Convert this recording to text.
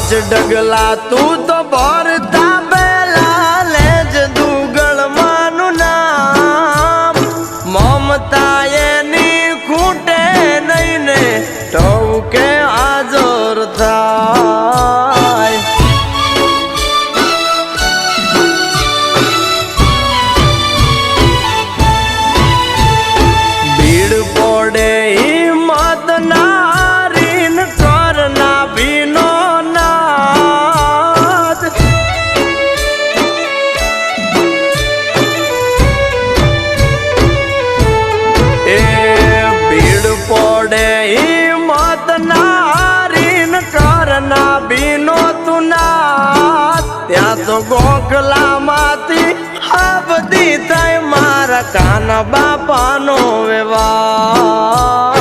પાંચ ડગલા તું તો ભરતા પેલા લેજ દુગળ માનું નામ મમતા એની ખૂટે નહીં ને ટવકે હાજર થાય ભીડ પડે હિંમત નારીન કરના ભીનો નાદ એ ભીડ પડે હિંમત નારીન કરના ભીનો તું નાદ ત્યાં તો ગોખલામાંથી આ બધી થાય મારા કાના બાપાનો વ્યવહાર